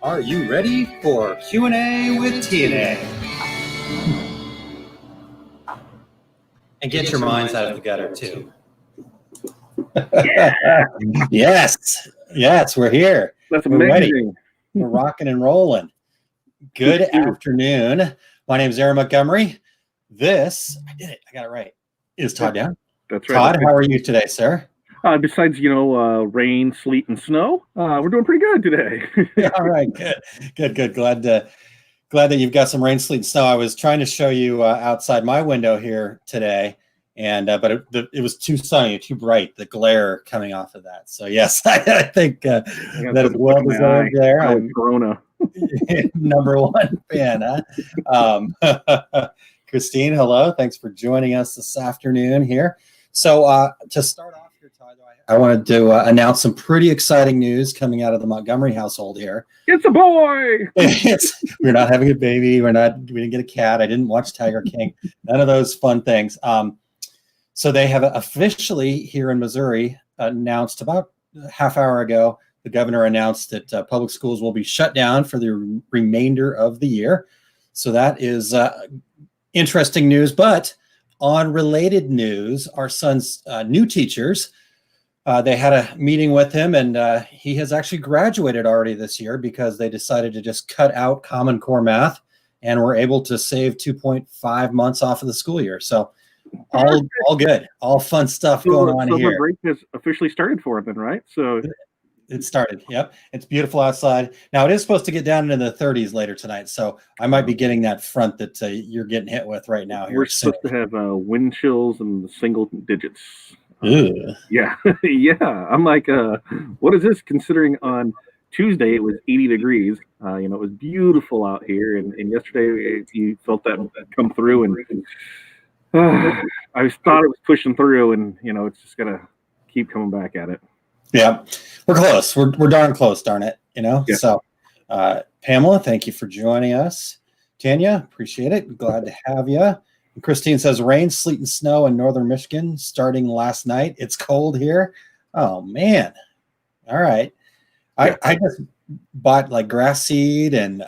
Are you ready for Q&A with TNA? And get your minds out of the gutter, too. Yes, we're here. That's we're amazing. Ready. We're rocking and rolling. Good afternoon. My name is Aaron Montgomery. This, I did it. I got it right. Is Todd down? That's right. Todd, how are you today, sir? Besides, rain, sleet, and snow, we're doing pretty good today. All right, good. Glad that you've got some rain, sleet, and snow. I was trying to show you outside my window here today, and but it was too sunny, too bright. The glare coming off of that. So yes, I think that is well deserved there. I'm Corona number one fan, huh? Christine, hello. Thanks for joining us this afternoon here. So to start off here, Todd, I wanted to announce some pretty exciting news coming out of the Montgomery household here. It's a boy. We're not having a baby. We didn't get a cat. I didn't watch Tiger King. None of those fun things. So they have officially here in Missouri announced about a half hour ago. The governor announced that public schools will be shut down for the remainder of the year. So that is interesting news. But on related news, our son's new teachers, they had a meeting with him, and he has actually graduated already this year because they decided to just cut out Common Core math and were able to save 2.5 months off of the school year. So all good, all fun stuff going on here. The break has officially started for it then, right? So it started. Yep. It's beautiful outside. Now it is supposed to get down into the 30s later tonight. So I might be getting that front that you're getting hit with right now. We're supposed to have wind chills in the single digits. Yeah. I'm like, what is this? Considering on Tuesday it was 80 degrees. It was beautiful out here. And yesterday you felt that come through. And I thought it was pushing through. And, it's just going to keep coming back at it. Yeah, we're close. We're darn close, darn it. Yeah. So, Pamela, thank you for joining us. Tanya, appreciate it. Glad to have you. And Christine says rain, sleet, and snow in northern Michigan starting last night. It's cold here. Oh man. All right. Yeah. I just bought like grass seed and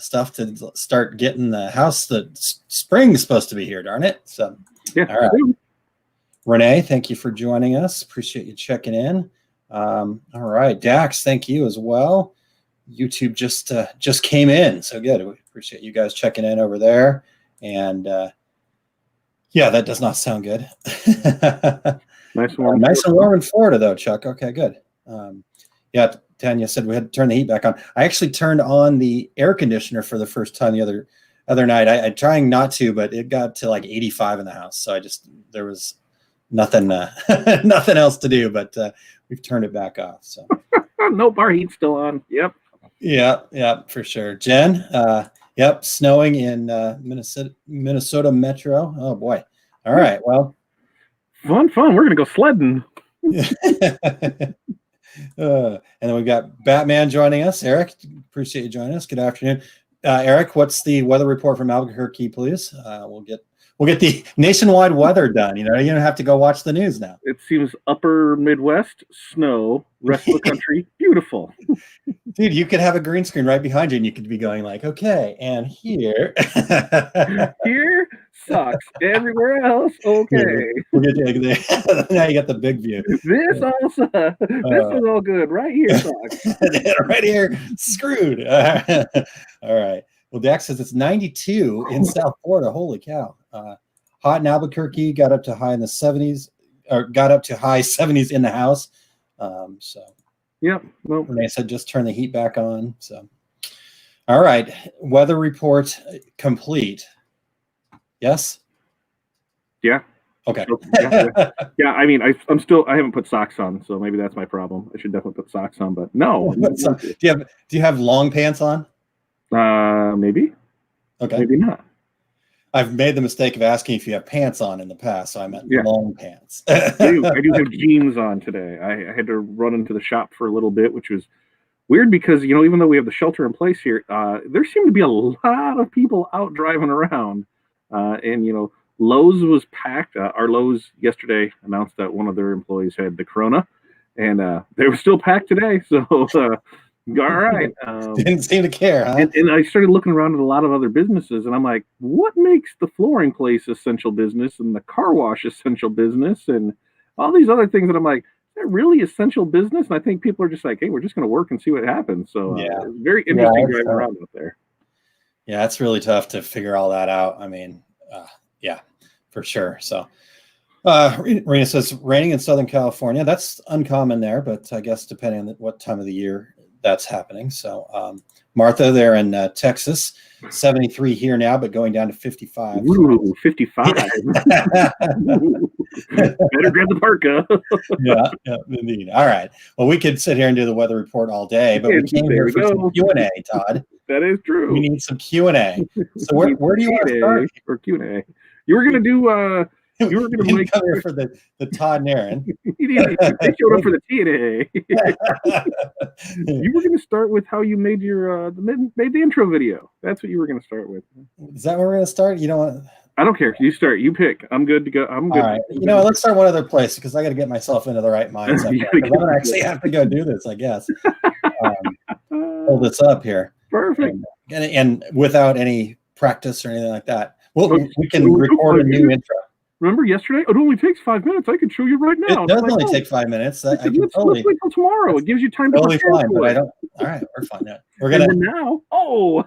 stuff to start getting the house. The spring's supposed to be here, darn it. So yeah. All right. Renee, thank you for joining us. Appreciate you checking in. All right, Dax, thank you as well. YouTube just came in, so good. We appreciate you guys checking in over there. And yeah, that does not sound good. Nice and warm in Florida, though, Chuck. Okay, good. Yeah, Tanya said we had to turn the heat back on. I actually turned on the air conditioner for the first time the other night. I trying not to, but it got to like 85 in the house, so there was nothing else to do, but we've turned it back off. So nope, our heat's still on. Yep. Yeah, for sure. Jen, yep, snowing in Minnesota Metro. Oh boy. All right. Well, fun. We're gonna go sledding. And then we've got Batman joining us. Eric, appreciate you joining us. Good afternoon. Eric, what's the weather report from Albuquerque, please? We'll get the nationwide weather done. You don't have to go watch the news now. It seems upper Midwest, snow, rest of the country, beautiful. Dude, you could have a green screen right behind you and you could be going like, okay, and here. Here sucks. Everywhere else, okay. Now you got the big view. This also, this is all good. Right here sucks. Right here, screwed. All right. Well, Dax says it's 92 in South Florida. Holy cow. Hot in Albuquerque, got up to high 70s in the house. Yep. Well, Renee said just turn the heat back on. So, all right. Weather report complete. Yes? Yeah. Okay. Yeah. I mean, I haven't put socks on, so maybe that's my problem. I should definitely put socks on, but no. Do you have long pants on? Maybe. Okay. Maybe not. I've made the mistake of asking if you have pants on in the past, so I meant long pants. I do have jeans on today. I had to run into the shop for a little bit, which was weird because, even though we have the shelter in place here, there seem to be a lot of people out driving around. And Lowe's was packed. Our Lowe's yesterday announced that one of their employees had the corona, and they were still packed today. So All right. Didn't seem to care, huh? And I started looking around at a lot of other businesses, and I'm like, what makes the flooring place essential business and the car wash essential business and all these other things that I'm like, is that really essential business? And I think people are just like, hey, we're just going to work and see what happens. So it's very interesting driving around out there. Yeah, it's really tough to figure all that out. I mean, yeah, for sure. So Rena says raining in Southern California. That's uncommon there, but I guess depending on what time of the year that's happening. So Martha, there in Texas, 73 here now, but going down to 55. Ooh, 55. Better grab the parka. yeah, indeed. All right. Well, we could sit here and do the weather report all day, but we came here for some Q&A, Todd. That is true. We need some Q&A. So where do you want to start? For Q&A. You were going to do... You were going to make come here for the Todd and Aaron. They showed up for the TNA. You were going to start with how you made your made the intro video. That's what you were going to start with. Is that where we're going to start? You know what? I don't care. You start. You pick. I'm good to go. I'm good. All right. You know, let's start one other place because I got to get myself into the right mindset. I don't actually have to go do this, I guess. Hold this up here. Perfect. And without any practice or anything like that. Well, we can record a new intro. Remember yesterday? It only takes 5 minutes. I can show you right now. It does only take 5 minutes. I can let's wait till tomorrow. It gives you time to totally fine, but I don't. All right, we're fine. We're gonna now. Oh,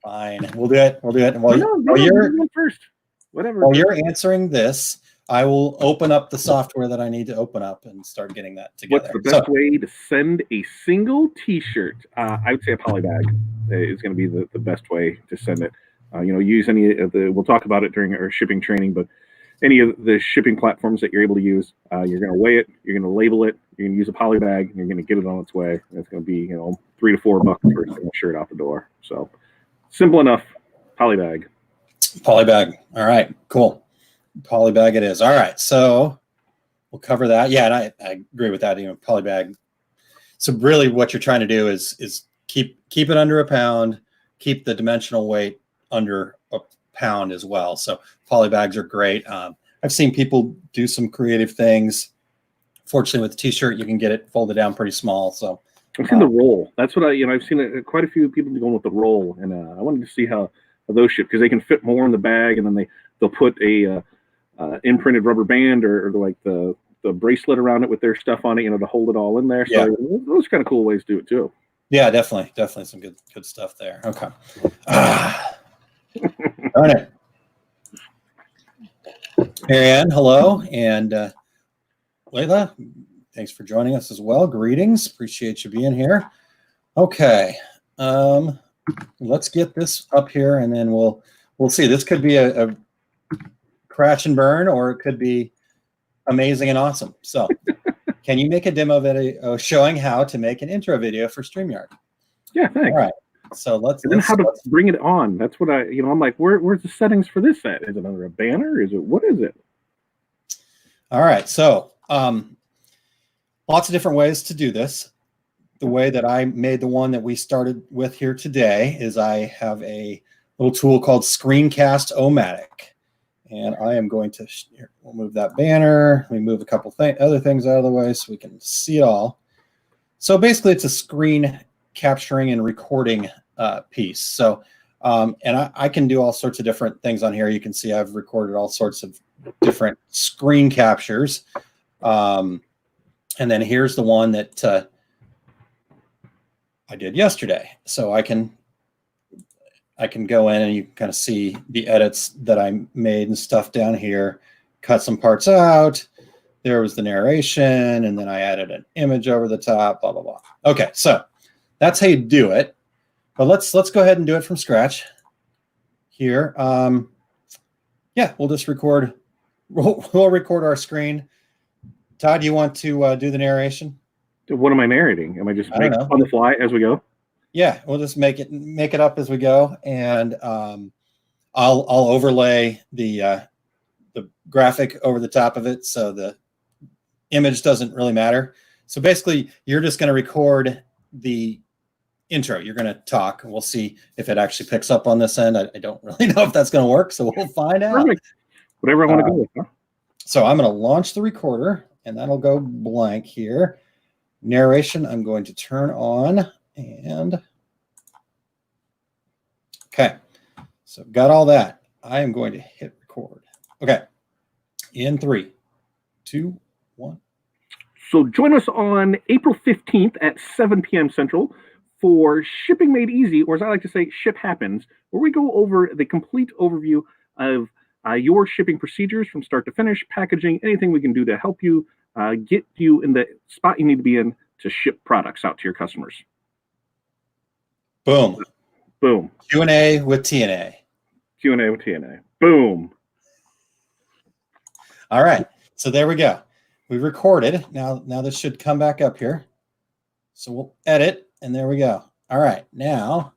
fine. We'll do it. We'll do it. While you're first. Whatever. While you're answering this, I will open up the software that I need to open up and start getting that together. What's the best way to send a single T-shirt? I would say a polybag is going to be the best way to send it. Use any of the, we'll talk about it during our shipping training, but any of the shipping platforms that you're able to use, you're going to weigh it, you're going to label it, you're going to use a poly bag, and you're going to get it on its way. And it's going to be, $3 to $4 for a shirt out the door. So simple enough. Poly bag. Poly bag. All right, cool. Poly bag it is. All right. So we'll cover that. Yeah. And I agree with that. Poly bag. So really what you're trying to do is keep it under a pound, keep the dimensional weight under a pound as well. So poly bags are great. I've seen people do some creative things. Fortunately, with the T-shirt, you can get it folded down pretty small. So I've seen the roll. That's what I've seen quite a few people going with the roll, and I wanted to see how those ship because they can fit more in the bag, and then they'll put a imprinted rubber band or like the bracelet around it with their stuff on it, to hold it all in there. So those are kind of cool ways to do it too. Yeah, definitely some good stuff there. Okay. Darn it. Marianne, hello. And Layla, thanks for joining us as well. Greetings. Appreciate you being here. Okay. Let's get this up here and then we'll see. This could be a crash and burn, or it could be amazing and awesome. So can you make a demo video showing how to make an intro video for StreamYard? Yeah, thanks. All right. So let's how to bring it on. That's what I'm like, where's the settings for this at? Is it under a banner? What is it? All right. So lots of different ways to do this. The way that I made the one that we started with here today is I have a little tool called Screencastomatic. And I am going to, we'll move that banner. Let me move a couple other things out of the way so we can see it all. So basically it's a screen capturing and recording piece. So, and I can do all sorts of different things on here. You can see I've recorded all sorts of different screen captures. And then here's the one that I did yesterday. So I can go in and you can kind of see the edits that I made and stuff down here, cut some parts out. There was the narration, and then I added an image over the top, blah, blah, blah. Okay, so that's how you do it. But let's go ahead and do it from scratch here. Yeah, we'll just record. We'll record our screen. Todd, you want to do the narration? What am I narrating? Am I just making on the fly as we go? Yeah, we'll just make it up as we go, and I'll overlay the graphic over the top of it, so the image doesn't really matter. So basically, you're just going to record the intro. You're going to talk, and we'll see if it actually picks up on this end. I don't really know if that's going to work, so we'll find out. Perfect. Whatever I want to go with. Huh? So I'm going to launch the recorder, and that'll go blank here. Narration, I'm going to turn on, and okay. So got all that. I am going to hit record. Okay. In 3, 2, 1. So join us on April 15th at 7 p.m. Central for Shipping Made Easy, or as I like to say, Ship Happens, where we go over the complete overview of your shipping procedures from start to finish, packaging, anything we can do to help you get you in the spot you need to be in to ship products out to your customers. Boom. Boom. Q&A with TNA. Q&A with TNA. Boom. All right. So there we go. We recorded. Now this should come back up here. So we'll edit, and there we go. All right. Now,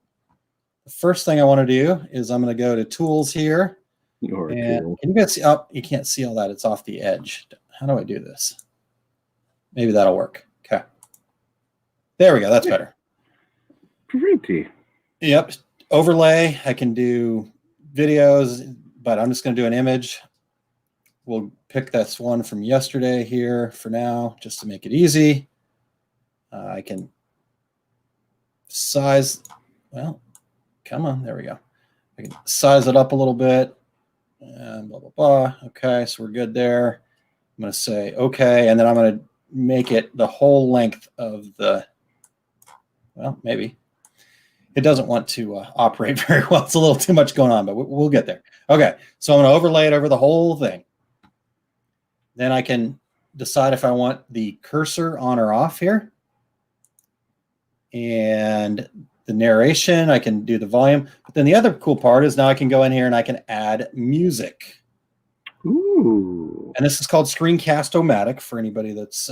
the first thing I want to do is I'm going to go to Tools here. And can you guys see? Oh, you can't see all that. It's off the edge. How do I do this? Maybe that'll work. Okay. There we go. That's better. Pretty. Yep. Overlay. I can do videos, but I'm just going to do an image. We'll pick this one from yesterday here for now, just to make it easy. I can size, well, come on, there we go. I can size it up a little bit and blah, blah, blah. Okay, so we're good there. I'm going to say okay, and then I'm going to make it the whole length of the, well, maybe. It doesn't want to operate very well. It's a little too much going on, but we'll get there. Okay, so I'm going to overlay it over the whole thing. Then I can decide if I want the cursor on or off here. And the narration, I can do the volume. But then the other cool part is now I can go in here and I can add music. Ooh. And this is called Screencastomatic for anybody that's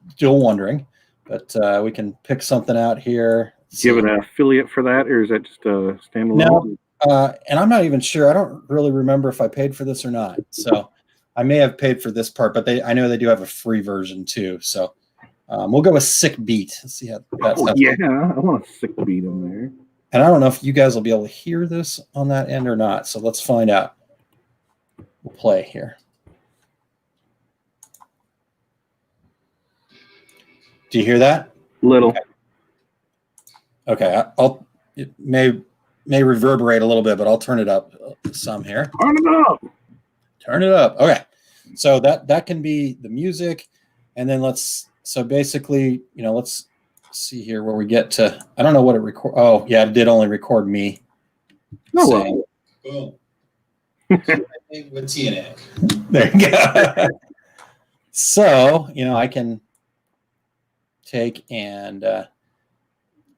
still wondering. But we can pick something out here. Do you have an affiliate for that, or is that just a standalone? No, and I'm not even sure. I don't really remember if I paid for this or not. So I may have paid for this part, but I know they do have a free version too. So we'll go with Sick Beat. Let's see how that sounds. Yeah, I want a Sick Beat in there. And I don't know if you guys will be able to hear this on that end or not. So let's find out. We'll play here. Do you hear that? Little. Okay. It may reverberate a little bit, but I'll turn it up some here. Turn it up. Turn it up. Okay. So that can be the music. And then so basically, let's see here where we get to, I don't know what it record. Oh yeah, it did only record me. Oh, boom. With TNA. There you go. So, I can take and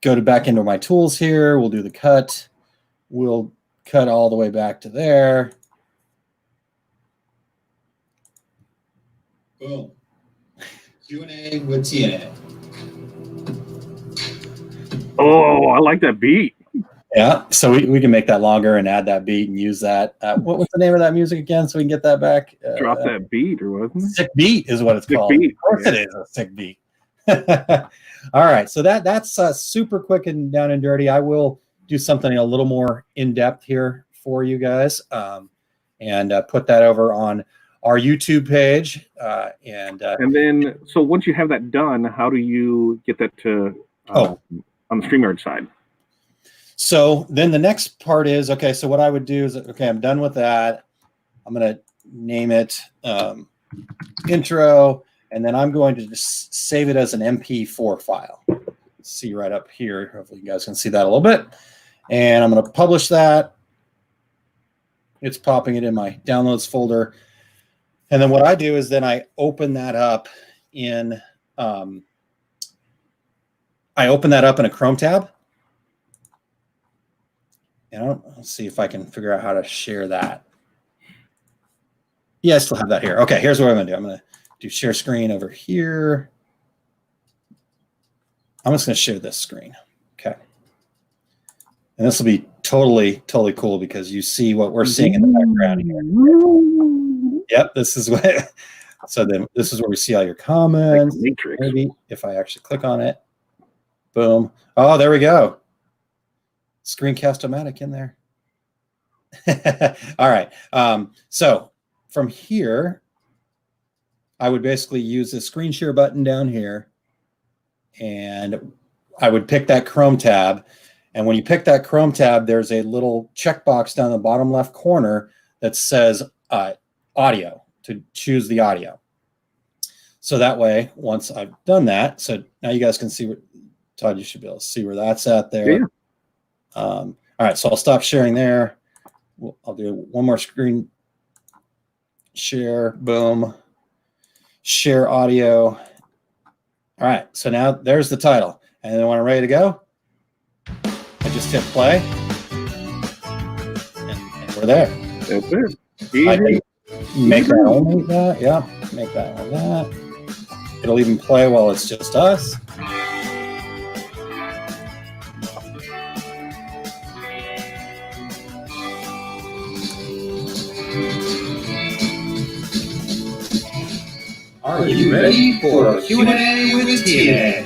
go back into my tools here. We'll do the cut. We'll cut all the way back to there. Boom. Q&A with TNA. Oh, I like that beat. Yeah, so we can make that longer and add that beat and use that. What was the name of that music again, so we can get that back? Drop that beat, or wasn't it? Sick Beat is what it's Sick called. Beat. Of course it is a sick beat. All right, so that's super quick and down and dirty. I will do something a little more in-depth here for you guys and put that over on our YouTube page. And then, so once you have that done, how do you get that to on the StreamYard side? So then the next part is, okay, so what I would do is, okay, I'm done with that. I'm going to name it intro, and then I'm going to just save it as an MP4 file. See right up here. Hopefully you guys can see that a little bit. And I'm going to publish that. It's popping it in my downloads folder. And then what I do is then I open that up in a Chrome tab. Let's see if I can figure out how to share that. Yeah, I still have that here. Okay, here's what I'm going to do. I'm going to do share screen over here. I'm just going to share this screen. Okay. And this will be totally cool because you see what we're seeing in the background here. Yep, this is what. So then this is where we see all your comments. Like Matrix. Maybe if I actually click on it. Boom. Oh, there we go. Screencastomatic in there. All right. So from here, I would basically use the screen share button down here. and I would pick that Chrome tab. And when you pick that Chrome tab, there's a little checkbox down the bottom left corner that says audio, to choose the audio. So that way, once I've done that, so now you guys can see what, Todd, you should be able to see where that's at there. Yeah. All right, so I'll stop sharing there. I'll do one more screen share, boom, share audio. All right, so now there's the title. And then when I'm ready to go, I just hit play, and we're there. That's it. I can make that only that, yeah, make that like that. It'll even play while it's just us. Are you ready for Q&A with TNA?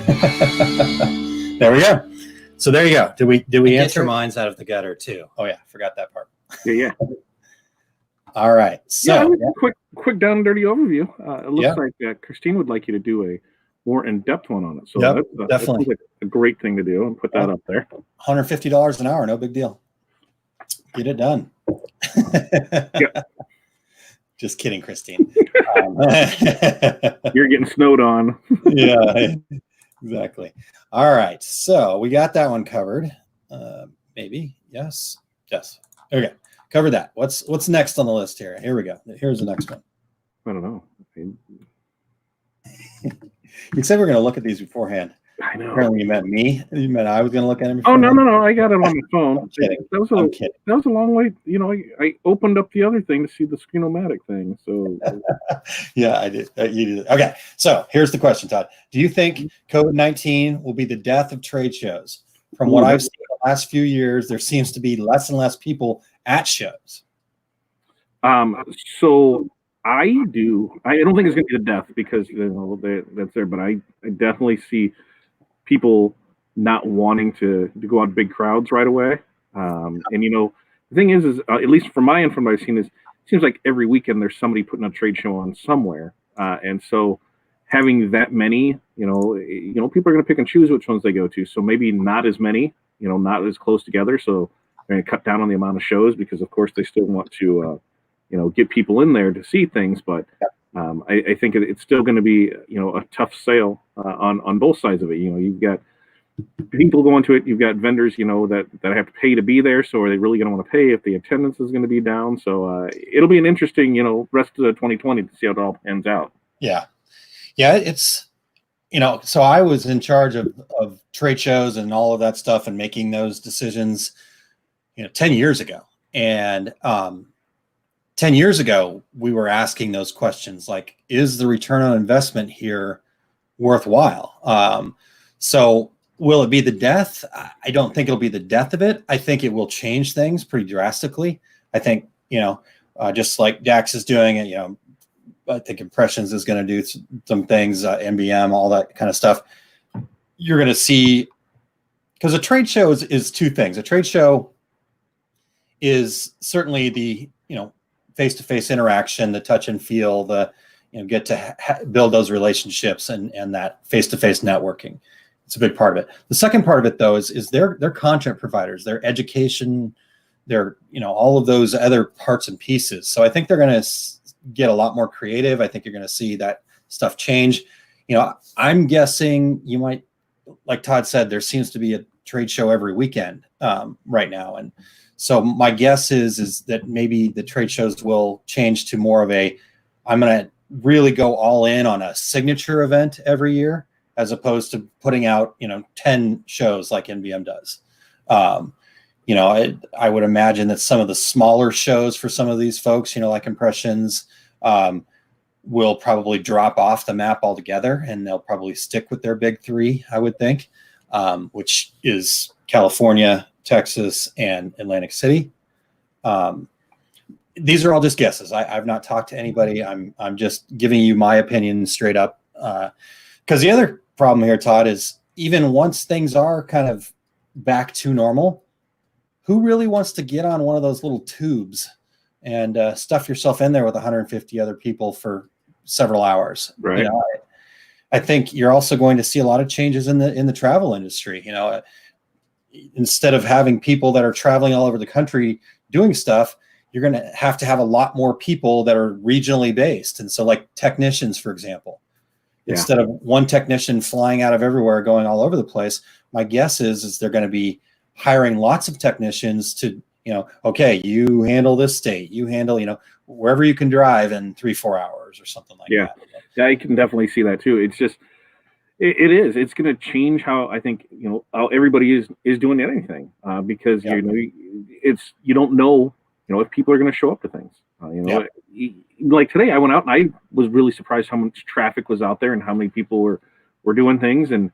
There we go. So there you go. Did we get your minds out of the gutter too? Oh yeah, forgot that part. Yeah. All right. So quick down and dirty overview. It looks like Christine would like you to do a more in-depth one on it. So definitely that's a great thing to do, and put that up there. $150 an hour, no big deal. Get it done. Yeah. Just kidding, Christine. You're getting snowed on. Yeah, exactly. All right, so we got that one covered. Maybe yes. Okay, covered that. What's next on the list here? Here we go. Here's the next one. I don't know. You said we were going to look at these beforehand. I know. Apparently, you meant me. You meant I was going to look at them. Oh no! I got it on my phone. I'm kidding. I'm kidding. That was a long way. You know, I opened up the other thing to see the Screencastomatic thing. So yeah, I did. You did. Okay, so here's the question, Todd. Do you think COVID-19 will be the death of trade shows? From what I've seen in the last few years, there seems to be less and less people at shows. So I don't think it's going to be the death, because that's there. But I definitely see people not wanting to go out big crowds right away. And the thing is at least from my end, from what I've seen, is it seems like every weekend there's somebody putting a trade show on somewhere. And so having that many, people are going to pick and choose which ones they go to. So maybe not as many, not as close together. So they're going to cut down on the amount of shows, because of course they still want to, get people in there to see things. But I think it's still going to be, a tough sale on both sides of it. You've got people going to it. You've got vendors, that have to pay to be there. So are they really going to want to pay if the attendance is going to be down? So it'll be an interesting, rest of 2020 to see how it all pans out. Yeah. It's, so I was in charge of trade shows and all of that stuff and making those decisions, 10 years ago. And 10 years ago, we were asking those questions like, is the return on investment here worthwhile? So will it be the death? I don't think it'll be the death of it. I think it will change things pretty drastically. I think, just like Dax is doing it, I think Impressions is going to do some things, MBM, all that kind of stuff. You're going to see, because a trade show is two things. A trade show is certainly the, face-to-face interaction, the touch and feel, the, get to build those relationships and that face-to-face networking. It's a big part of it. The second part of it, though, is they're content providers, their education, their, all of those other parts and pieces. So I think they're going to get a lot more creative. I think you're going to see that stuff change. I'm guessing you might, like Todd said, there seems to be a trade show every weekend right now. And so my guess is that maybe the trade shows will change to more of I'm going to really go all in on a signature event every year, as opposed to putting out, 10 shows like NBM does. I would imagine that some of the smaller shows for some of these folks, like Impressions, will probably drop off the map altogether, and they'll probably stick with their big three, I would think, which is California, Texas, and Atlantic City. These are all just guesses. I've not talked to anybody. I'm just giving you my opinion straight up. Because the other problem here, Todd, is even once things are kind of back to normal, who really wants to get on one of those little tubes and stuff yourself in there with 150 other people for several hours? Right. I think you're also going to see a lot of changes in the travel industry. Instead of having people that are traveling all over the country doing stuff, you're going to have a lot more people that are regionally based. And so, like technicians, for example, instead of one technician flying out of everywhere, going all over the place, my guess is they're going to be hiring lots of technicians to, okay, you handle this state, you handle, wherever you can drive in 3-4 hours or something like that. Yeah, I can definitely see that too. It's just, it's going to change how I think, how everybody is doing anything, because, you don't know, if people are going to show up to things, like today I went out and I was really surprised how much traffic was out there and how many people were doing things. And,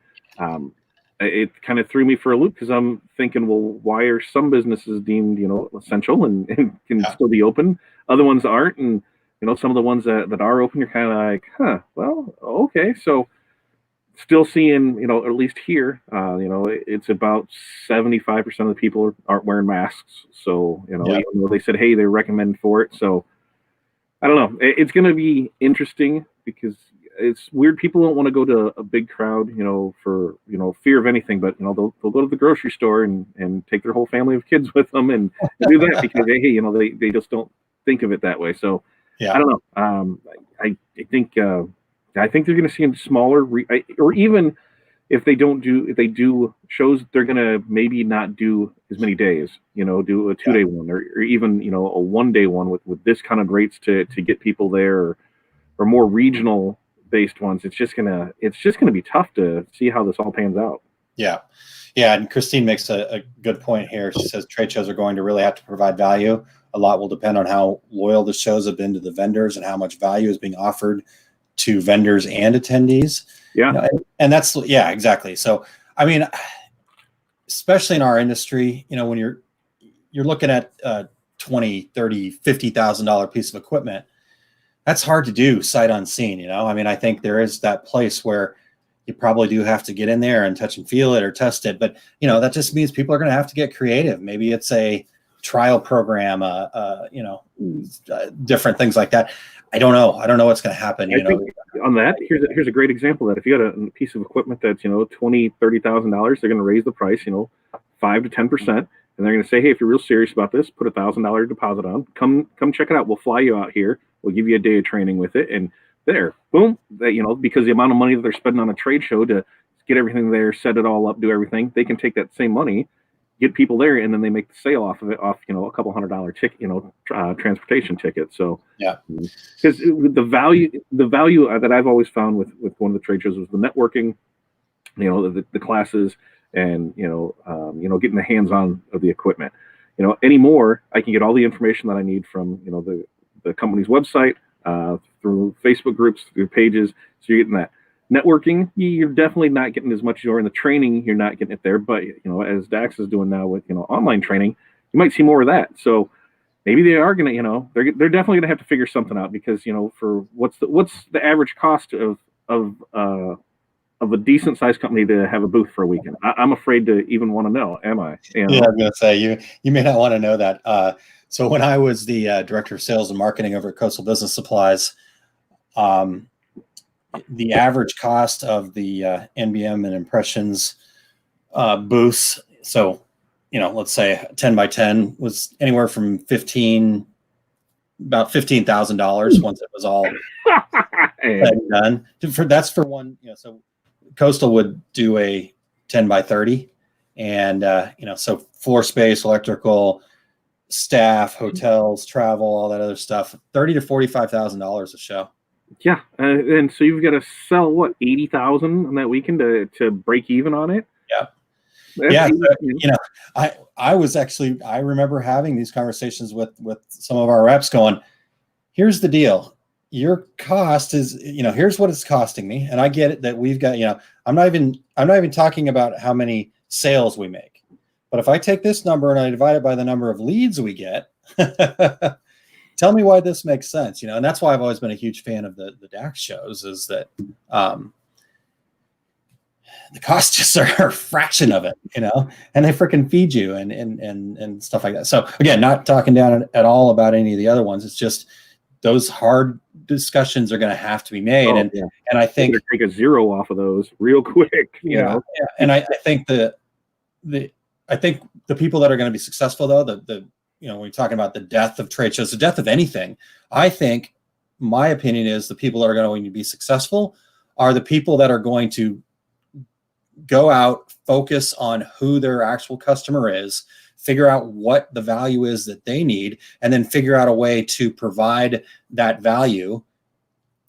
it kind of threw me for a loop because I'm thinking, well, why are some businesses deemed, essential and can still be open? Other ones aren't. And, some of the ones that are open, you're kind of like, well, okay. So still seeing, at least here, it's about 75% of the people aren't wearing masks. So, even though they said, hey, they're recommended for it. So I don't know. It's going to be interesting because it's weird. People don't want to go to a big crowd, for, fear of anything, but, they'll go to the grocery store and take their whole family of kids with them and do that because they just don't think of it that way. So I don't know. I think they're going to see them smaller, or even if they do shows, they're going to maybe not do as many days, do a 2-day one or even, a 1-day one with this kind of rates to get people there, or more regional based ones. It's just gonna be tough to see how this all pans out. Yeah. And Christine makes a good point here. She says trade shows are going to really have to provide value. A lot will depend on how loyal the shows have been to the vendors and how much value is being offered to vendors and attendees. Yeah. And that's, exactly. So, I mean, especially in our industry, when you're looking at $20,000, $30,000, $50,000 piece of equipment, that's hard to do sight unseen. I mean, I think there is that place where you probably do have to get in there and touch and feel it or test it. But, that just means people are going to have to get creative. Maybe it's a trial program, different things like that. I don't know. I don't know what's going to happen. I think on that, here's a great example that if you got a piece of equipment that's, $20,000, $30,000, they're going to raise the price, 5 to 10%. And they're going to say, hey, if you're real serious about this, put $1,000 deposit on. Come check it out. We'll fly you out here. We'll give you a day of training with it. And there, boom, because the amount of money that they're spending on a trade show to get everything there, set it all up, do everything, they can take that same money, get people there, and then they make the sale off of it, a couple $100 ticket, transportation ticket. So because the value that I've always found with one of the trade shows was the networking, the classes, and getting the hands-on of the equipment. Anymore, I can get all the information that I need from the company's website, through Facebook groups, through pages. So you're getting that networking. You're definitely not getting as much as you're in the training. You're not getting it there. But as Dax is doing now with online training, you might see more of that. So maybe they are going to they're definitely going to have to figure something out because for what's the average cost of a decent sized company to have a booth for a weekend? I'm afraid to even want to know. Am I? Yeah, I'm going to say you may not want to know that. So when I was the director of sales and marketing over at Coastal Business Supplies, the average cost of the NBM and Impressions booths, so let's say 10 by 10 was anywhere from about $15,000 once it was all done. That's for one. So Coastal would do a 10 by 30, and so floor space, electrical, staff, hotels, travel, all that other stuff, $30,000 to $45,000 a show. Yeah, and so you've got to sell what, 80,000 on that weekend to break even on it. Yeah. I remember having these conversations with some of our reps, going, here's the deal. Your cost is, here's what it's costing me, and I get it that we've got, I'm not even talking about how many sales we make. But if I take this number and I divide it by the number of leads we get, tell me why this makes sense, and that's why I've always been a huge fan of the DAX shows, is that the costs just are a fraction of it, and they freaking feed you and stuff like that. So again, not talking down at all about any of the other ones. It's just those hard discussions are going to have to be made. And I think take a zero off of those real quick. You know? Yeah. And I think the people that are going to be successful, though, when you're talking about the death of trade shows, the death of anything, I think my opinion is the people that are going to be successful are the people that are going to go out, focus on who their actual customer is, figure out what the value is that they need, and then figure out a way to provide that value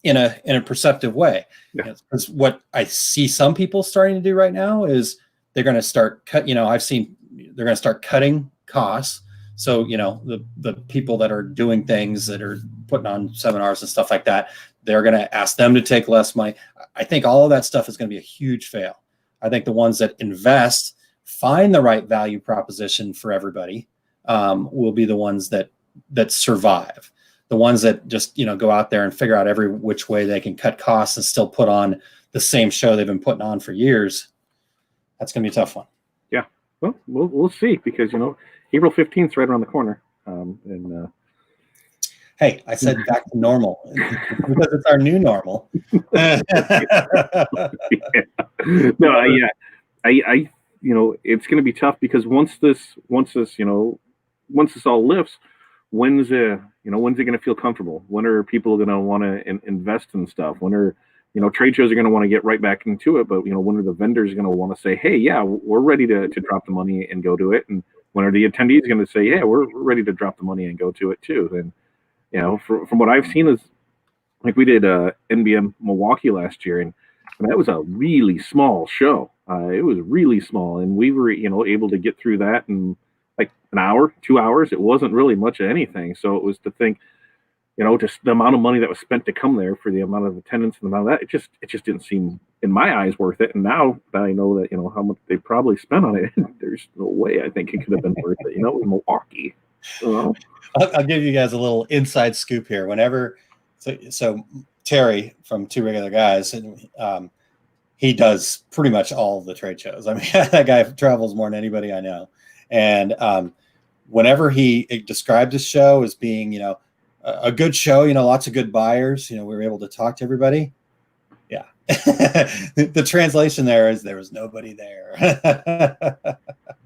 in a perceptive way. Because what I see some people starting to do right now is they're going to start they're going to start cutting costs. So, the people that are doing things, that are putting on seminars and stuff like that, they're going to ask them to take less money. I think all of that stuff is going to be a huge fail. I think the ones that invest, find the right value proposition for everybody, will be the ones that survive. The ones that just, go out there and figure out every which way they can cut costs and still put on the same show they've been putting on for years. That's going to be a tough one. Yeah. Well, we'll see, because, April 15th is right around the corner. Hey, I said back to normal because it's our new normal. No, I it's going to be tough, because once this all lifts, when's it going to feel comfortable? When are people going to want to invest in stuff? When are, trade shows are going to want to get right back into it? But, when are the vendors going to want to say, hey, yeah, we're ready to drop the money and go to it? And when are the attendees going to say, yeah, we're ready to drop the money and go to it too? And, from what I've seen, is like we did NBM Milwaukee last year, and that was a really small show. It was really small, and we were, able to get through that in like an hour, 2 hours. It wasn't really much of anything. So it was to think, just the amount of money that was spent to come there for the amount of attendance and the amount of that, it just didn't seem, in my eyes, worth it. And now that I know that, how much they probably spent on it, there's no way I think it could have been worth it. It was Milwaukee. I'll give you guys a little inside scoop here. So Terry from Two Regular Guys, he does pretty much all the trade shows. I mean, that guy travels more than anybody I know. And whenever he described his show as being, a good show, lots of good buyers, we were able to talk to everybody. Yeah. The translation there is there was nobody there.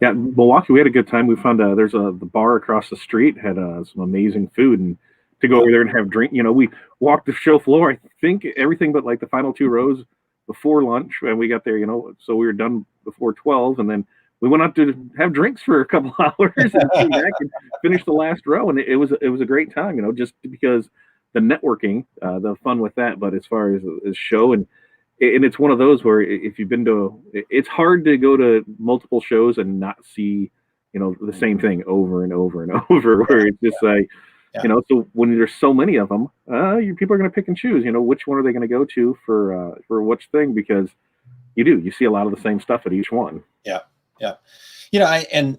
Yeah, Milwaukee, we had a good time. We found the bar across the street had some amazing food, and to go over there and have drink. We walked the show floor, I think everything but like the final 2 rows before lunch, and we got there, so we were done before 12, and then we went out to have drinks for a couple hours and came back and finished the last row, and it was a great time, just because the networking, the fun with that. But as far as show, and it's one of those where if you've been to, it's hard to go to multiple shows and not see, the same thing over and over and over, where it's just like, so when there's so many of them, people are going to pick and choose, which one are they going to go to for which thing, because you see a lot of the same stuff at each one. Yeah. I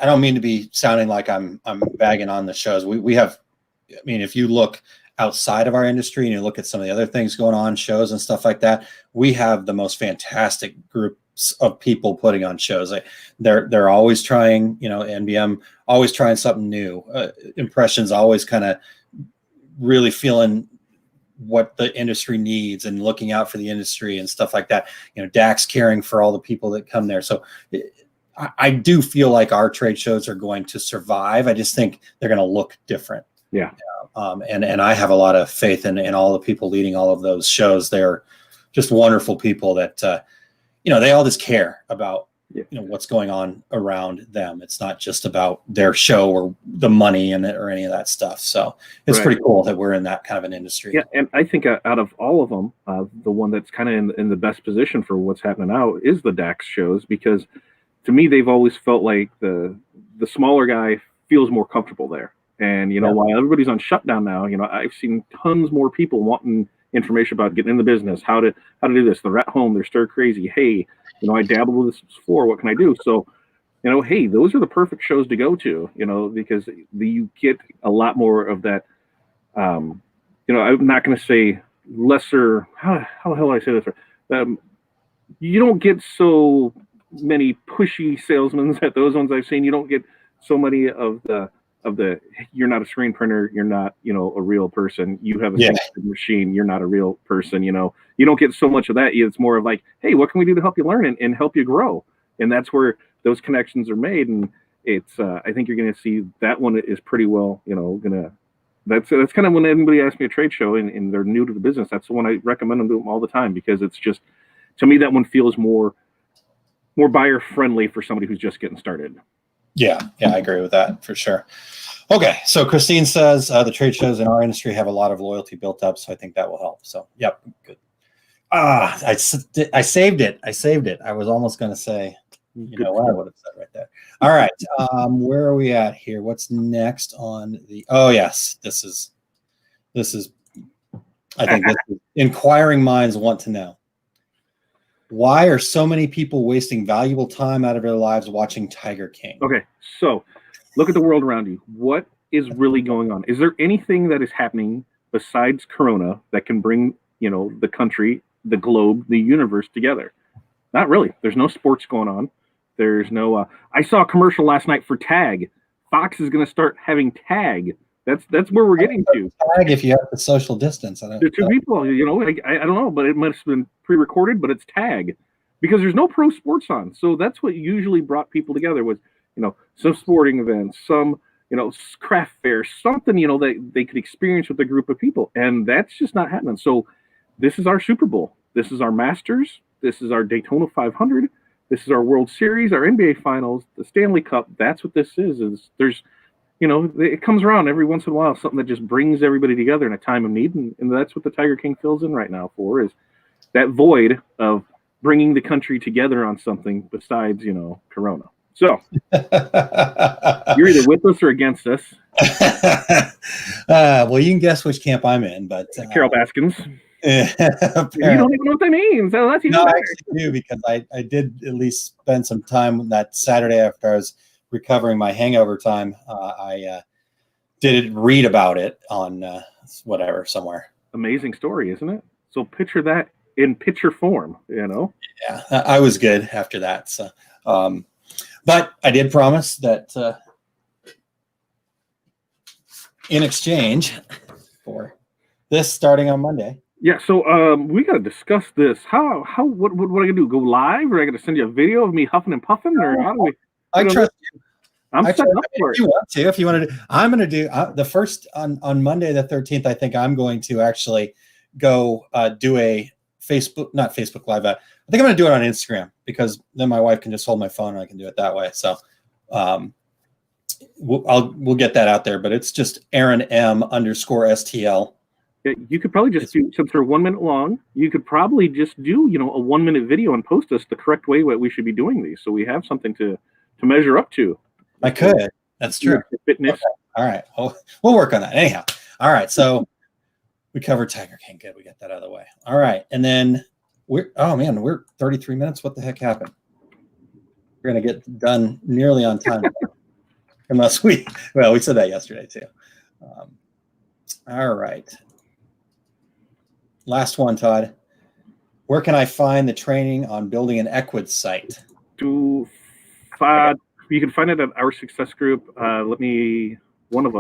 don't mean to be sounding like I'm bagging on the shows. We have, if you look outside of our industry and you look at some of the other things going on, shows and stuff like that, we have the most fantastic groups of people putting on shows. They're always trying, NBM always trying something new. Impressions always kind of really feeling what the industry needs and looking out for the industry and stuff like that. Dax caring for all the people that come there. So I do feel like our trade shows are going to survive. I just think they're going to look different. Yeah. And I have a lot of faith in all the people leading all of those shows. They're just wonderful people that, they all just care about, what's going on around them. It's not just about their show or the money in it or any of that stuff. So it's pretty cool that we're in that kind of an industry. Yeah. And I think out of all of them, the one that's kind of in the best position for what's happening now is the DAX shows, because to me, they've always felt like the smaller guy feels more comfortable there. And, while everybody's on shutdown now, I've seen tons more people wanting information about getting in the business, how to do this. They're at home, they're stir crazy. Hey, I dabbled with this before. What can I do? So, hey, those are the perfect shows to go to, because you get a lot more of that. I'm not going to say lesser. How the hell do I say this? You don't get so many pushy salesmen at those ones I've seen. You don't get so many of the you're not a screen printer, you're not, a real person. You have a machine, you're not a real person. You don't get so much of that. It's more of like, hey, what can we do to help you learn and help you grow? And that's where those connections are made. And it's I think you're going to see that one is pretty well, that's kind of when anybody asks me a trade show and they're new to the business, that's the one I recommend them to them all the time, because it's just, to me, that one feels more buyer friendly for somebody who's just getting started. Yeah, I agree with that for sure. Okay, so Christine says the trade shows in our industry have a lot of loyalty built up, so I think that will help. So, yep, good. I saved it. I was almost going to say, what I would have said right there. All right, where are we at here? What's next on the? Oh yes, this is. I think this is, inquiring minds want to know. Why are so many people wasting valuable time out of their lives watching Tiger King? Okay, so look at the world around you. What is really going on? Is there anything that is happening besides Corona that can bring, the country, the globe, the universe together? Not really. There's no sports going on. There's no. I saw a commercial last night for Tag. Fox is going to start having Tag. That's where we're getting to. Tag if you have the social distance. There are two people, I don't know, but it must have been pre-recorded, but it's Tag, because there's no pro sports on. So that's what usually brought people together was, some sporting events, some, craft fairs, something, that they could experience with a group of people. And that's just not happening. So this is our Super Bowl. This is our Masters. This is our Daytona 500. This is our World Series, our NBA Finals, the Stanley Cup. That's what this is there's, it comes around every once in a while, something that just brings everybody together in a time of need. And that's what the Tiger King fills in right now for, is that void of bringing the country together on something besides, Corona. So you're either with us or against us. Well, you can guess which camp I'm in, but Carol Baskins. You don't even know what that means. So that's even better. I actually do, because I did at least spend some time that Saturday after I was recovering my hangover time. I did read about it on whatever, somewhere. Amazing story, isn't it? So picture that in picture form, Yeah, I was good after that. So, but I did promise that in exchange for this starting on Monday. Yeah, so we got to discuss this. What I gonna do? Go live, or I got to send you a video of me huffing and puffing, or how do we? I trust you. I'm setting up for it. If you want to, I'm going to do the first on Monday the 13th. I think I'm going to actually go do a not Facebook Live. I think I'm going to do it on Instagram, because then my wife can just hold my phone and I can do it that way. So we'll get that out there. But it's just Aaron M_STL. Yeah, you could probably just do, since they're 1 minute long, you could probably just do a 1 minute video and post us the correct way what we should be doing these, so we have something to measure up to. I could. That's true. Fitness. Okay. All right. We'll work on that. Anyhow. All right. So we covered Tiger King. Good. We got that out of the way. All right. And then we're 33 minutes. What the heck happened? We're going to get done nearly on time. Unless we said that yesterday too. All right. Last one, Todd. Where can I find the training on building an Equid site? You can find it at Our Success Group. Let's see who's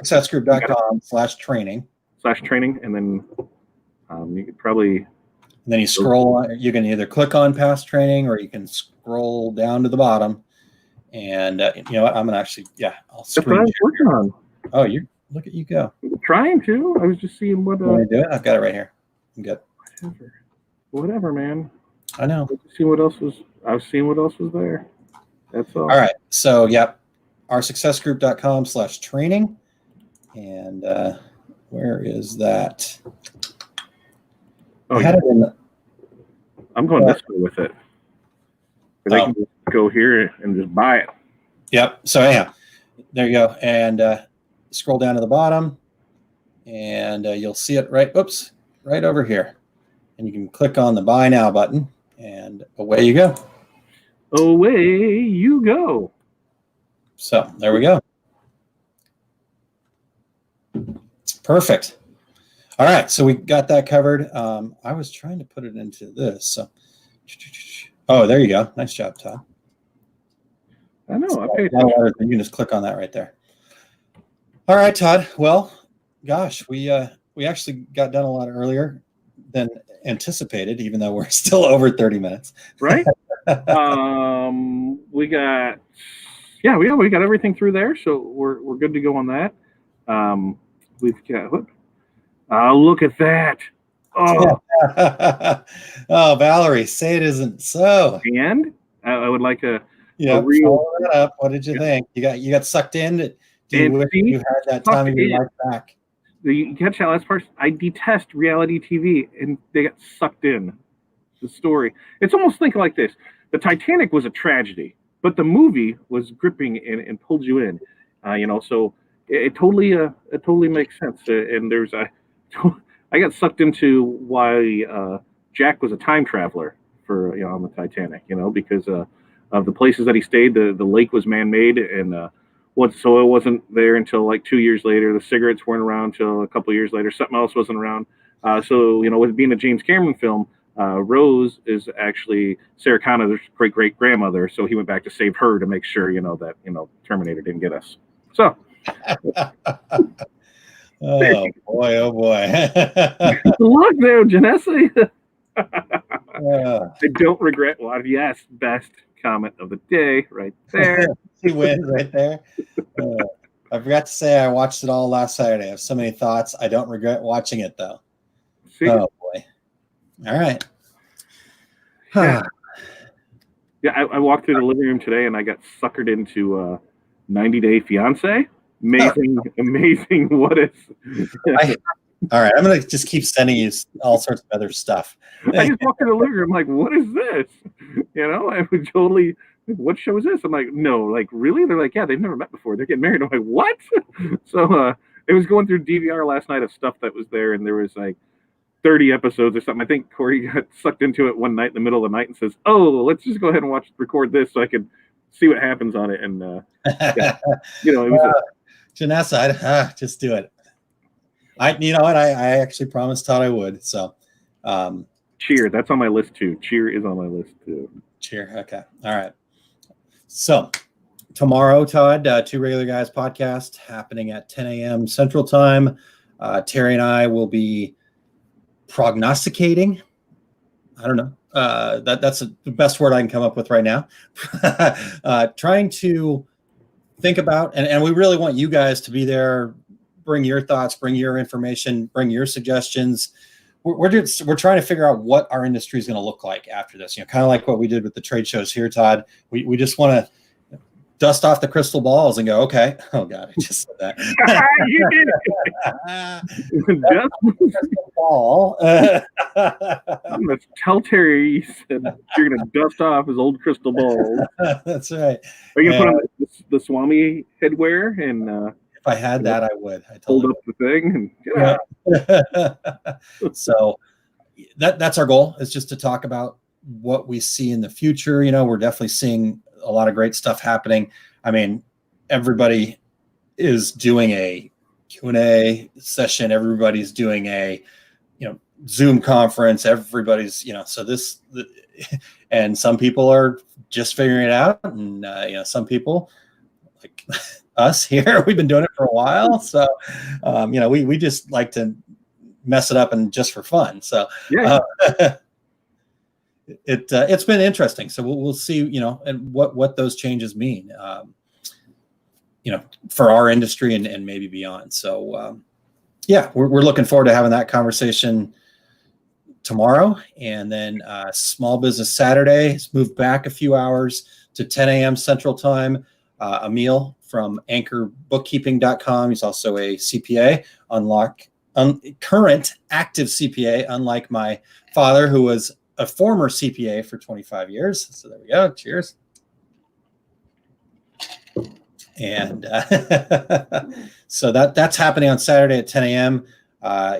OurSuccessGroup.com/training. And then you could probably. And then you scroll. You can either click on past training, or you can scroll down to the bottom. And you know what? I'm gonna actually, I'll screen. That's what I was working on. Oh, look at you go. I'm trying to. I was just seeing what. Want to do it? I've got it right here. I'm good. Whatever, man. I know. See what else was. I was seeing what else was there. That's all. All right. So, OurSuccessGroup.com/training. And where is that? Oh, I'm going this way with it. I can just go here and just buy it. Yep. So, anyhow, there you go. And scroll down to the bottom, and you'll see it right over here. And you can click on the Buy Now button, and away you go. Away you go. So there we go. Perfect. All right, so we got that covered. I was trying to put it into this. So, there you go. Nice job, Todd. I know. You can just click on that right there. All right, Todd. Well, gosh, we actually got done a lot earlier than anticipated, even though we're still over 30 minutes. Right? We got everything through there, so we're good to go on that. We've got look at that. Oh, oh, Valerie, say it isn't so. And I would like a real follow that up. What did you think? You got sucked in? Do you wish you had that time of your life back? You catch that last part? I detest reality TV, and they got sucked in. The story. It's almost think like this. The Titanic was a tragedy, but the movie was gripping and pulled you in. So it totally makes sense. And there's I got sucked into why Jack was a time traveler for on the Titanic. Because of the places that he stayed. The lake was man-made, and so it wasn't there until like 2 years later. The cigarettes weren't around until a couple of years later. Something else wasn't around. So with being a James Cameron film. Rose is actually Sarah Connor's great grandmother, so he went back to save her to make sure that Terminator didn't get us. So, oh boy! Look there, Janessa. I don't regret. Well, yes, best comment of the day, right there. She wins right there. I forgot to say I watched it all last Saturday. I have so many thoughts. I don't regret watching it though. See? Oh boy. All right. I walked through the living room today and I got suckered into 90 Day Fiance. Amazing. What is? All right. I'm going to just keep sending you all sorts of other stuff. I just walked in the living room. I'm like, what is this? I would totally, what show is this? I'm like, no, like, really? They're like, yeah, they've never met before. They're getting married. I'm like, what? So it was going through DVR last night of stuff that was there. And there was like 30 episodes or something. I think Corey got sucked into it one night in the middle of the night and says, "Oh, let's just go ahead and record this so I can see what happens on it." And it was Janessa, just do it. I actually promised Todd I would. So, Cheer. That's on my list too. Cheer is on my list too. Cheer. Okay. All right. So tomorrow, Todd, Two Regular Guys podcast happening at 10 a.m. Central Time. Terry and I will be prognosticating. I don't know. That's the best word I can come up with right now. Trying to think about, and we really want you guys to be there. Bring your thoughts, bring your information, bring your suggestions. We're trying to figure out what our industry is going to look like after this. Kind of like what we did with the trade shows here, Todd. We just want to dust off the crystal balls and go, okay. Oh God, I just said that. You did it. Crystal ball. I'm gonna tell Terry you said you're gonna dust off his old crystal ball. That's right. Are you gonna put on the Swami headwear and? If I had that, I would. I hold up the thing and get out. So that's our goal, is just to talk about what we see in the future. We're definitely seeing a lot of great stuff happening. I mean, everybody is doing a Q&A session. Everybody's doing a, Zoom conference. Everybody's, and some people are just figuring it out. And, some people like us here, we've been doing it for a while. So, we just like to mess it up and just for fun. So, it's been interesting. So we'll see, and what those changes mean, for our industry and maybe beyond. So, we're looking forward to having that conversation tomorrow. And then Small Business Saturday has moved back a few hours to 10 a.m. Central Time. Emil from anchorbookkeeping.com. He's also a CPA, current active CPA, unlike my father, who was a former CPA for 25 years. So there we go. Cheers. And so that's happening on Saturday at 10 a.m.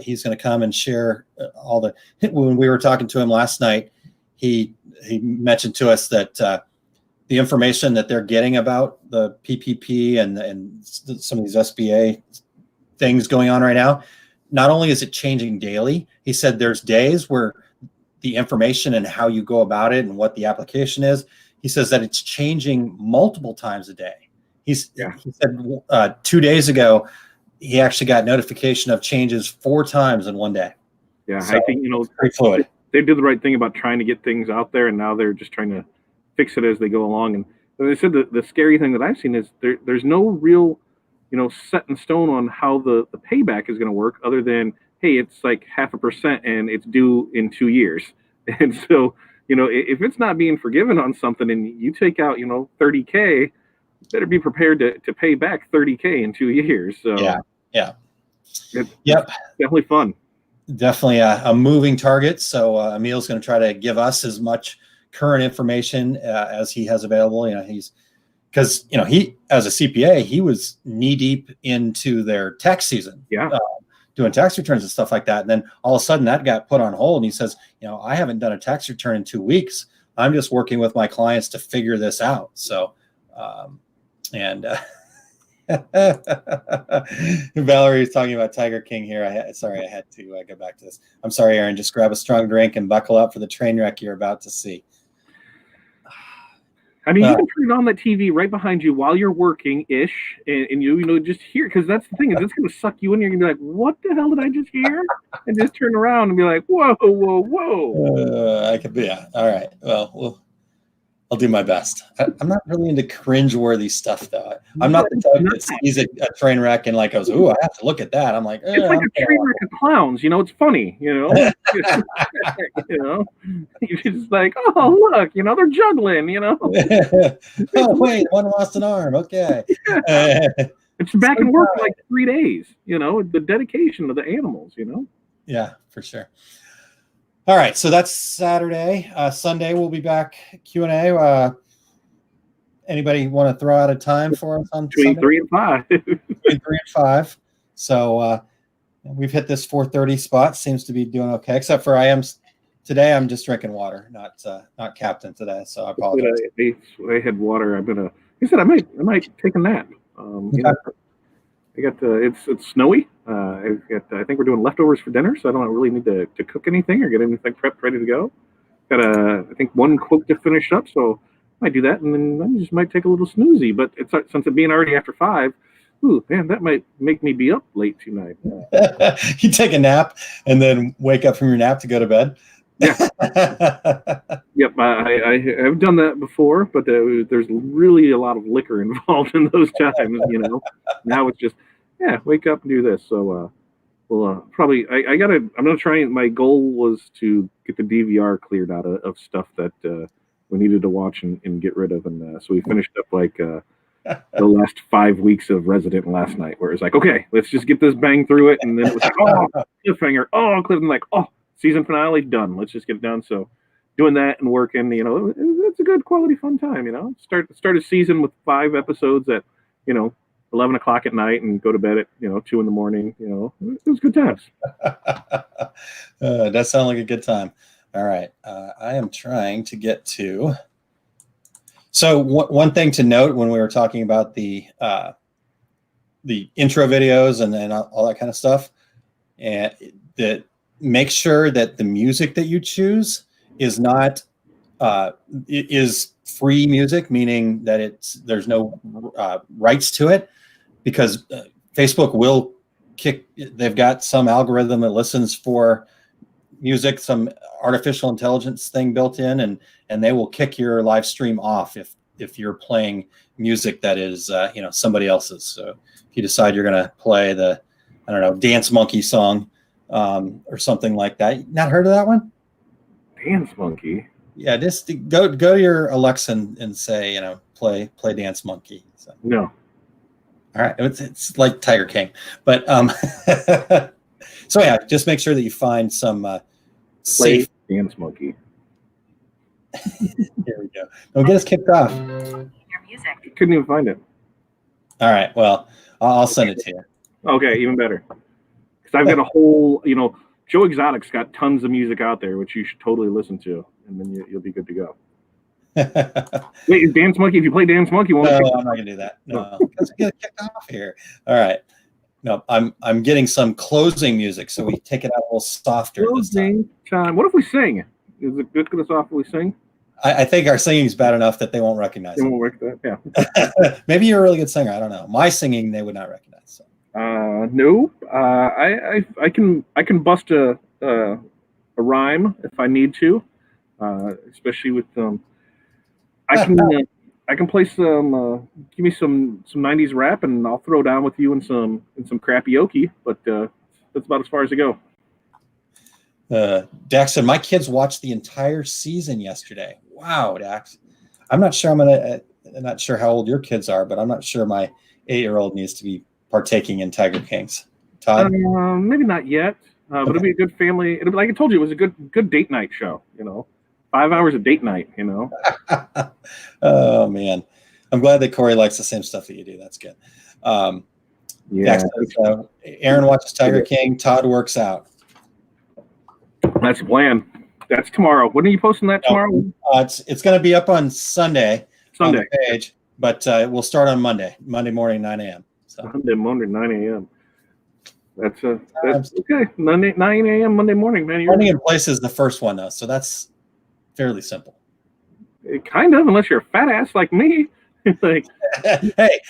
He's going to come and share all the. When we were talking to him last night, he mentioned to us that the information that they're getting about the PPP and some of these SBA things going on right now, not only is it changing daily, he said there's days where the information and how you go about it and what the application is, he says that it's changing multiple times a day. He said 2 days ago, he actually got notification of changes 4 times in one day. Yeah, so I think pretty fluid. They did the right thing about trying to get things out there, and now they're just trying to fix it as they go along. And they said the scary thing that I've seen is there's no real set in stone on how the payback is going to work, other than, hey, it's like 0.5% and it's due in 2 years. And so if it's not being forgiven on something and you take out $30K, better be prepared to pay back $30K in 2 years. So yeah, it's definitely fun. Definitely a moving target. So Emil's going to try to give us as much current information as he has available. Because he, as a CPA, he was knee deep into their tax season. Yeah. Doing tax returns and stuff like that. And then all of a sudden that got put on hold. And he says, I haven't done a tax return in 2 weeks. I'm just working with my clients to figure this out. So, Valerie's talking about Tiger King here. I had to go back to this. I'm sorry, Aaron. Just grab a strong drink and buckle up for the train wreck you're about to see. I mean, you can turn on the TV right behind you while you're working-ish, and just hear, because that's the thing, is it's going to suck you in. You're going to be like, what the hell did I just hear? And just turn around and be like, whoa, whoa, whoa. I could be, yeah. All right. Well, I'll do my best. I'm not really into cringe-worthy stuff, though. I'm not the type that sees a train wreck and goes, "Ooh, I have to look at that." I'm like, it's like a train wreck of clowns. It's funny. You're just like, oh, look, they're juggling. Oh, wait, one lost an arm. Okay. It's back in work for like 3 days. The dedication of the animals. Yeah, for sure. All right, so that's Saturday. Sunday we'll be back Q&A. Anybody want to throw out a time for us on between Sunday? 3 and 5? Between 3 and 5. So we've hit this 4:30 spot. Seems to be doing okay, except for today. I'm just drinking water, not Captain today. So I apologize. I had water. I said I might take a nap. I got it's snowy. I think we're doing leftovers for dinner, so I don't really need to cook anything or get anything prepped ready to go. Got I think one quote to finish up, so I might do that, and then I just might take a little snoozy. But since it being already after 5, ooh man, that might make me be up late tonight. You take a nap and then wake up from your nap to go to bed. Yeah. Yep. I have done that before, but there's really a lot of liquor involved in those times. Now it's just wake up and do this. So we'll probably I'm gonna try. My goal was to get the DVR cleared out of stuff that we needed to watch and get rid of, and so we finished up like the last 5 weeks of Resident last night, where it's like, okay, let's just get this bang through it, and then it was like, oh, cliffhanger, and like, oh, season finale done. Let's just get it done. So doing that and working, it's a good quality fun time. Start a season with 5 episodes at 11 o'clock at night and go to bed at 2 in the morning. It was good times. That sounds like a good time. All right, I am trying to get to. So one thing to note when we were talking about the intro videos and all that kind of stuff, and that make sure that the music that you choose is not is free music, meaning that there's no rights to it, because Facebook will kick. They've got some algorithm that listens for music, some artificial intelligence thing built in, and they will kick your live stream off if you're playing music that is somebody else's. So if you decide you're going to play the Dance Monkey song or something like that, not heard of that one? Dance Monkey. Yeah, just go to your Alexa and say play Dance Monkey. So. No. All right, it's like Tiger King, but so yeah, just make sure that you find some safe Dance Monkey. Here we go. Don't get us kicked off. Your music. Couldn't even find it. All right. Well, I'll send it to you. Okay, even better. Because I've got a whole, Joe Exotic's got tons of music out there, which you should totally listen to, and then you'll be good to go. Wait, Dance Monkey. If you play Dance Monkey, I'm not gonna do that. No, let's get kicked off here. All right. No, I'm getting some closing music, so we take it out a little softer this time. What if we sing? Is it good to soft if we sing? I think our singing is bad enough that they won't recognize it. They won't work that. Yeah. Maybe you're a really good singer. I don't know. My singing, they would not recognize. So. Nope. I can bust a rhyme if I need to, especially with I can I can play some give me some '90s rap and I'll throw down with you in some karaoke, but that's about as far as I go. Dax said, my kids watched the entire season yesterday. Wow, Dax. I'm not sure I'm not sure how old your kids are, but I'm not sure my 8-year-old needs to be partaking in Tiger Kings. Todd? Maybe not yet, but it'll be a good family. It'll be, like I told you, it was a good date night show. 5 hours of date night. Oh man, I'm glad that Corey likes the same stuff that you do. That's good. Yeah. Aaron watches Tiger King. Todd works out. That's the plan. That's tomorrow. When are you posting that tomorrow? It's going to be up on Sunday. On the page, but we'll start on Monday morning, 9 a.m. So. Monday morning, 9 a.m. That's okay. 9 a.m. Monday morning, man. Running in Place is the first one, though, so that's fairly simple. Kind of, unless you're a fat ass like me. Like, hey,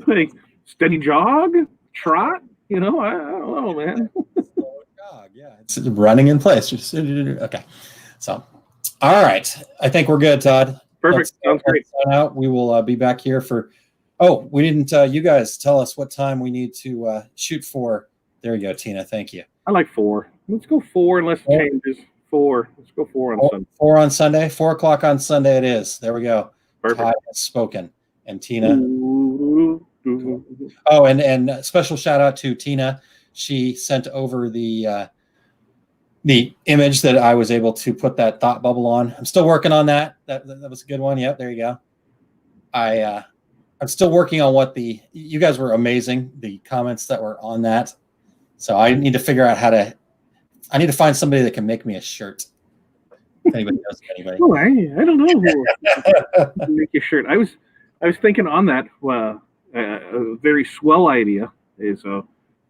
like steady jog, trot. I don't know, man. Jog, yeah, it's running in place. Okay, so all right, I think we're good, Todd. Perfect. Sounds great. Out. We will be back here for. Oh, we didn't. You guys tell us what time we need to shoot for. There you go, Tina. Thank you. I like 4. Let's go 4 unless it changes. 4. Let's go 4 on Sunday. 4 on Sunday. 4 o'clock on Sunday. It is. There we go. Perfect. Todd has spoken. And Tina. Oh, and special shout out to Tina. She sent over the image that I was able to put that thought bubble on. I'm still working on that. That was a good one. Yep, there you go. I'm still working on what you guys were amazing, the comments that were on that. So I need to figure out I need to find somebody that can make me a shirt. If anybody knows anybody. Oh, I don't know who make your shirt. I was thinking on that a very swell idea is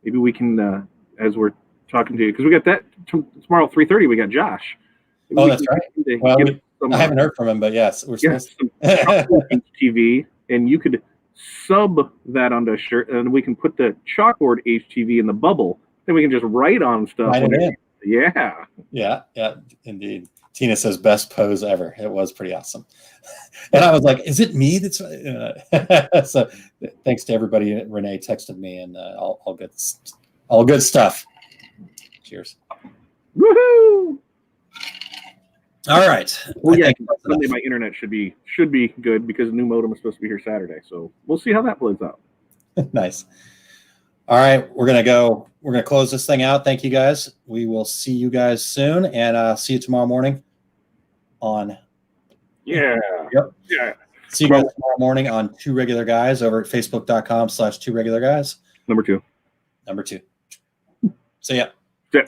maybe we can as we're talking to you, because we got that tomorrow 3:30. We got Josh. Maybe that's right. Well, I haven't heard from him, but yes, we're supposed to HTV, and you could sub that onto a shirt, and we can put the chalkboard HTV in the bubble. Then we can just write on stuff. Yeah, indeed. Tina says best pose ever. It was pretty awesome, and I was like, "Is it me?" That's so. Thanks to everybody. Renee texted me, and all good stuff. Cheers. Woohoo! All right. Well, yeah, Sunday my internet should be good because the new modem is supposed to be here Saturday. So we'll see how that plays out. Nice. All right, we're gonna close this thing out. Thank you guys. We will see you guys soon, and see you tomorrow morning on. Yeah. Yep. Yeah. See you guys tomorrow morning on 2 Regular Guys over at facebook.com/2 Regular Guys. Number 2. See ya. Yeah.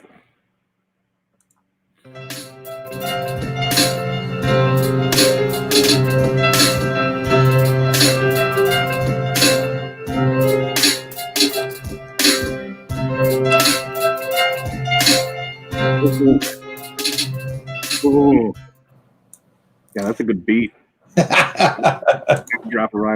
Ooh. Yeah, that's a good beat. Drop a rhyme.